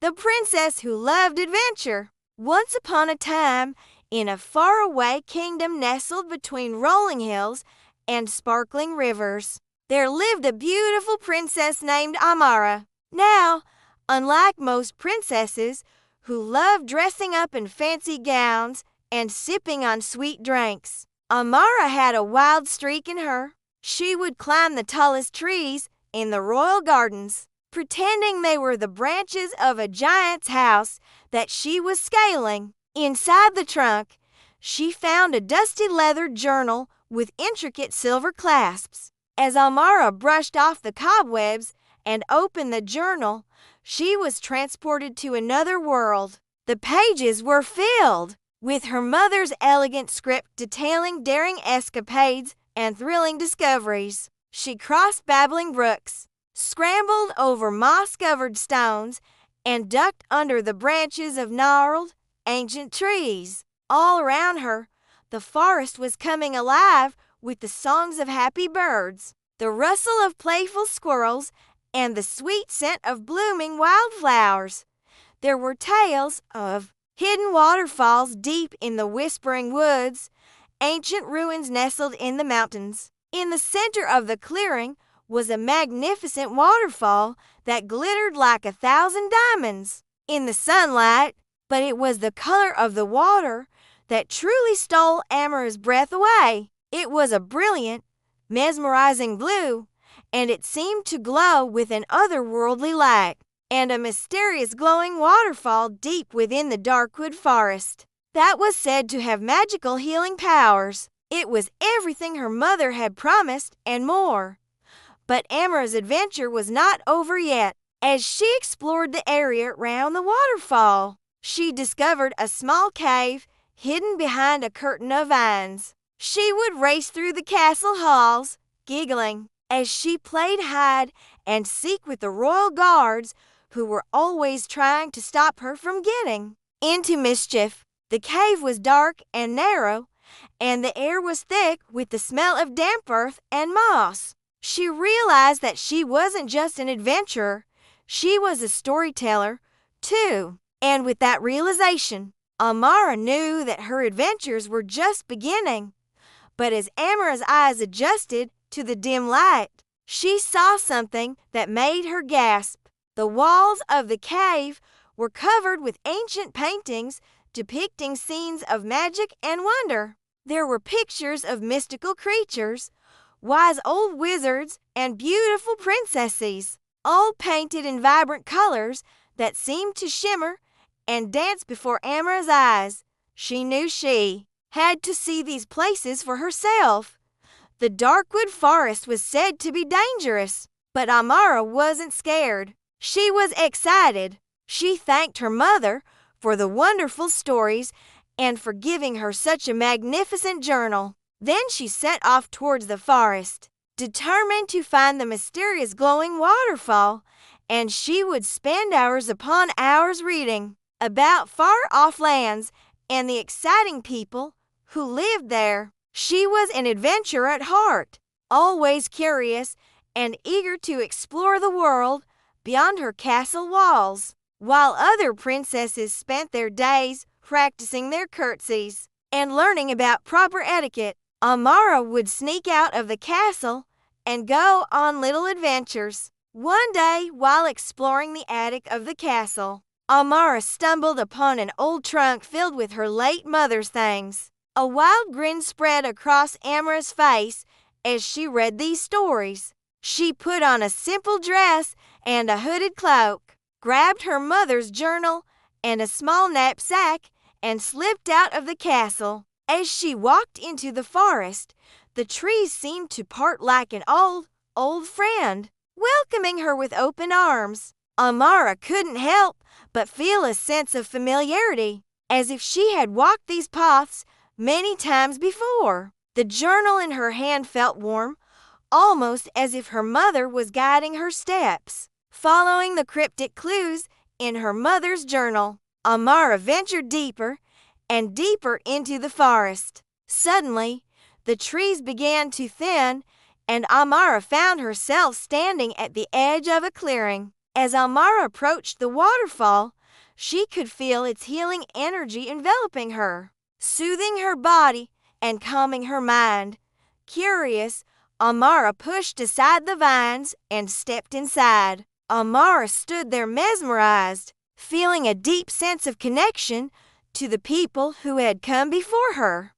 the princess who loved adventure. Once upon a time, in a faraway kingdom nestled between rolling hills and sparkling rivers, there lived a beautiful princess named Amara. Now, unlike most princesses who love dressing up in fancy gowns and sipping on sweet drinks, Amara had a wild streak in her. She would climb the tallest trees in the royal gardens, pretending they were the branches of a giant's house that she was scaling. Inside the trunk, she found a dusty leather journal with intricate silver clasps. As Amara brushed off the cobwebs and opened the journal, she was transported to another world. The pages were filled with her mother's elegant script detailing daring escapades and thrilling discoveries. She crossed babbling brooks, scrambled over moss-covered stones, and ducked under the branches of gnarled, ancient trees. All around her, the forest was coming alive with the songs of happy birds, the rustle of playful squirrels, and the sweet scent of blooming wildflowers. There were tales of hidden waterfalls deep in the whispering woods, ancient ruins nestled in the mountains. In the center of the clearing was a magnificent waterfall that glittered like 1,000 diamonds in the sunlight, but it was the color of the water that truly stole Amara's breath away. It was a brilliant, mesmerizing blue, and it seemed to glow with an otherworldly light, and a mysterious glowing waterfall deep within the darkwood forest that was said to have magical healing powers. It was everything her mother had promised and more. But Amara's adventure was not over yet. As she explored the area around the waterfall, she discovered a small cave hidden behind a curtain of vines. She would race through the castle halls, giggling, as she played hide and seek with the royal guards who were always trying to stop her from getting into mischief. The cave was dark and narrow, and the air was thick with the smell of damp earth and moss. She realized that she wasn't just an adventurer, she was a storyteller, too. And with that realization, Amara knew that her adventures were just beginning. But as Amara's eyes adjusted to the dim light, she saw something that made her gasp. The walls of the cave were covered with ancient paintings depicting scenes of magic and wonder. There were pictures of mystical creatures, wise old wizards, and beautiful princesses, all painted in vibrant colors that seemed to shimmer and dance before Amara's eyes. She knew she had to see these places for herself. The darkwood forest was said to be dangerous, but Amara wasn't scared. She was excited. She thanked her mother for the wonderful stories and for giving her such a magnificent journal. Then she set off towards the forest, determined to find the mysterious glowing waterfall, and she would spend hours upon hours reading about far-off lands and the exciting people who lived there. She was an adventurer at heart, always curious and eager to explore the world beyond her castle walls, while other princesses spent their days practicing their curtsies and learning about proper etiquette. Amara would sneak out of the castle and go on little adventures. One day, while exploring the attic of the castle, Amara stumbled upon an old trunk filled with her late mother's things. A wild grin spread across Amara's face as she read these stories. She put on a simple dress and a hooded cloak, grabbed her mother's journal and a small knapsack, and slipped out of the castle. As she walked into the forest, the trees seemed to part like an old friend, welcoming her with open arms. Amara couldn't help but feel a sense of familiarity, as if she had walked these paths many times before. The journal in her hand felt warm, almost as if her mother was guiding her steps. Following the cryptic clues in her mother's journal, Amara ventured deeper and deeper into the forest. Suddenly, the trees began to thin, and Amara found herself standing at the edge of a clearing. As Amara approached the waterfall, she could feel its healing energy enveloping her, soothing her body and calming her mind. Curious, Amara pushed aside the vines and stepped inside. Amara stood there mesmerized, feeling a deep sense of connection to the people who had come before her.